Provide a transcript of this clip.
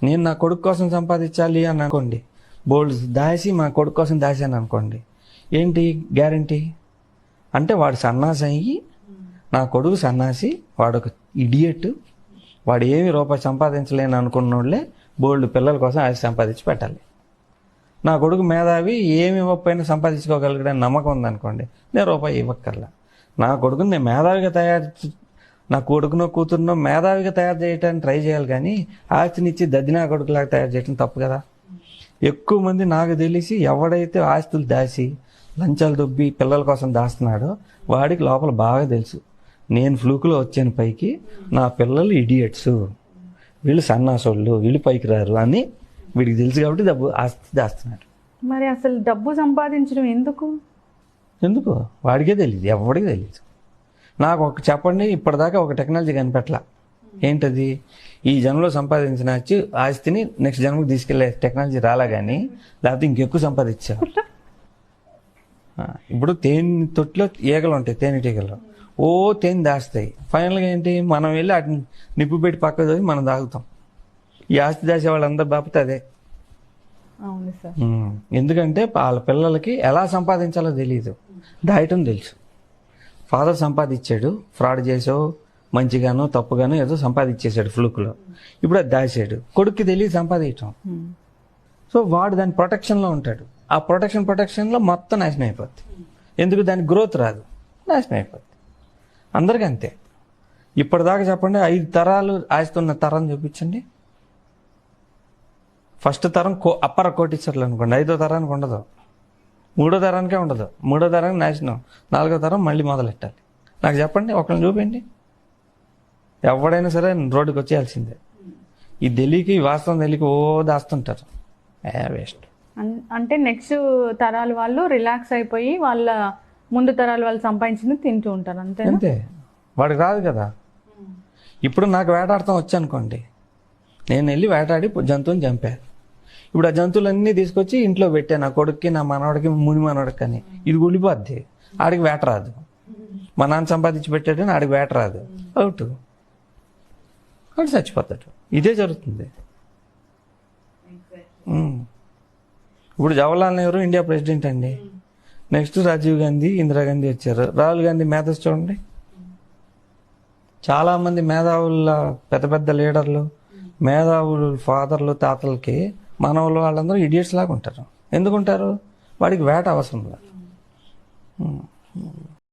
నేను నా కొడుకు కోసం సంపాదించాలి అని అనుకోండి, బోల్డ్ దాసి మా కొడుకు కోసం దాసాను అనుకోండి, ఏంటి గ్యారంటీ? అంటే వాడు సన్నాసి అయ్యి, నా కొడుకు సన్నాసి, వాడు ఒక ఇడియట్, వాడు ఏమి రూపాయి సంపాదించలేని అనుకున్న వాళ్ళే బోల్డ్ పిల్లల కోసం ఆశ సంపాదించి పెట్టాలి. నా కొడుకు మేధావి, ఏమి ఇవ్వకపోయినా సంపాదించుకోగలిగడానికి నమ్మకం ఉందనుకోండి, నేను రూపాయి ఇవ్వక్కర్లా. నా కొడుకుని నేను మేధావిగా నా కొడుకునో కూతురునో మేధావిగా తయారు చేయడానికి ట్రై చేయాలి, కానీ ఆస్తినిచ్చి దద్దినా కొడుకులాగా తయారు చేయడం తప్పు కదా. ఎక్కువ మంది నాకు తెలిసి ఎవడైతే ఆస్తులు దాచి లంచాలు దొబ్బి పిల్లల కోసం దాస్తున్నాడో వాడికి లోపల బాగా తెలుసు, నేను ఫ్లూకులో వచ్చాను పైకి, నా పిల్లలు ఇడియట్స్, వీళ్ళు సన్నాసోళ్ళు, వీళ్ళు పైకి రారు అని వీడికి తెలుసు కాబట్టి ఆస్తి దాస్తున్నాడు. మరి అసలు డబ్బు సంపాదించడం ఎందుకు వాడికే తెలియదు, ఎవడికి తెలియదు. నాకు ఒక చెప్పండి, ఇప్పటిదాకా ఒక టెక్నాలజీ కనిపెట్టలా. ఏంటది? ఈ జన్మలో సంపాదించిన ఆస్తిని నెక్స్ట్ జన్మకు తీసుకెళ్లే టెక్నాలజీ రాలా, కానీ లేకపోతే ఇంకెక్కువ సంపాదించా. ఇప్పుడు తేనె తొట్టిలో ఈగలు ఉంటాయి, తేనెటీగలు తేనె దాస్తాయి. ఫైనల్గా ఏంటి? మనం వెళ్ళి వాటిని నిప్పు పెట్టి పక్కకు చదివి మనం తాగుతాం. ఈ ఆస్తి దాచే వాళ్ళందరూ బాపితే అదే. ఎందుకంటే వాళ్ళ పిల్లలకి ఎలా సంపాదించాలో తెలియదు, దాయటం తెలుసు. ఫాదర్ సంపాదించాడు, ఫ్రాడ్ చేసో మంచిగానో తప్పుగానో ఏదో సంపాదించేశాడు ఫ్లూక్లో, ఇప్పుడు అది దాచాడు, కొడుక్కి తెలియదు సంపాదించడం. సో వాడు దాని ప్రొటెక్షన్లో ఉంటాడు. ఆ ప్రొటెక్షన్లో మొత్తం నాశనం అయిపోద్ది. ఎందుకు? దానికి గ్రోత్ రాదు, నాశనం అయిపోద్ది. అందరికీ అంతే. ఇప్పటిదాకా చెప్పండి, 5 తరాలు ఆస్తున్న తరం చూపించండి. ఫస్ట్ తరం అప్పర కోటీశ్వర్లు అనుకోండి, 5వ తరానికి ఉండదు, 3వ తరానికే ఉండదు, 3వ తరానికి నాశనం, 4వ తరం మళ్ళీ మొదలెట్టాలి. నాకు చెప్పండి, ఒకరిని చూపించండి. ఎవడైనా సరే రోడ్డుకి వచ్చేయాల్సిందే. ఈ తెలియకి, వాస్తవం తెలియక దాస్తుంటారు, వేస్ట్. అంటే నెక్స్ట్ తరాల వాళ్ళు రిలాక్స్ అయిపోయి వాళ్ళ ముందు తరాల వాళ్ళు సంపాదించింది తింటూ ఉంటారు, అంతే. వాడికి రాదు కదా. ఇప్పుడు నాకు వేటాడతాం వచ్చనుకోండి, నేను వెళ్ళి వేటాడి జంతువుని చంపాను. ఇప్పుడు ఆ జంతువులన్నీ తీసుకొచ్చి ఇంట్లో పెట్టాను, నా కొడుక్కి, నా మనవాడికి, ముని మనవాడికి అని. ఇది ఉడిపోద్ది, ఆడికి వేట రాదు. మా నాన్న సంపాదించి పెట్టాడని ఆడికి వేట రాదు, అవుట్, ఆడు చచ్చిపోతాడు. ఇదే జరుగుతుంది. ఇప్పుడు జవహర్లాల్ నెహ్రూ ఇండియా ప్రెసిడెంట్ అండి, నెక్స్ట్ రాజీవ్ గాంధీ, ఇందిరాగాంధీ వచ్చారు, రాహుల్ గాంధీ మేధస్ చూడండి. చాలామంది మేధావుల పెద్ద పెద్ద లీడర్లు, మేధావులు ఫాదర్లు, తాతలకి మనవాళ్ళు వాళ్ళందరూ ఇడియట్స్ లాగా ఉంటారు. ఎందుకుంటారు? వాడికి వేట అవసరం లేదు.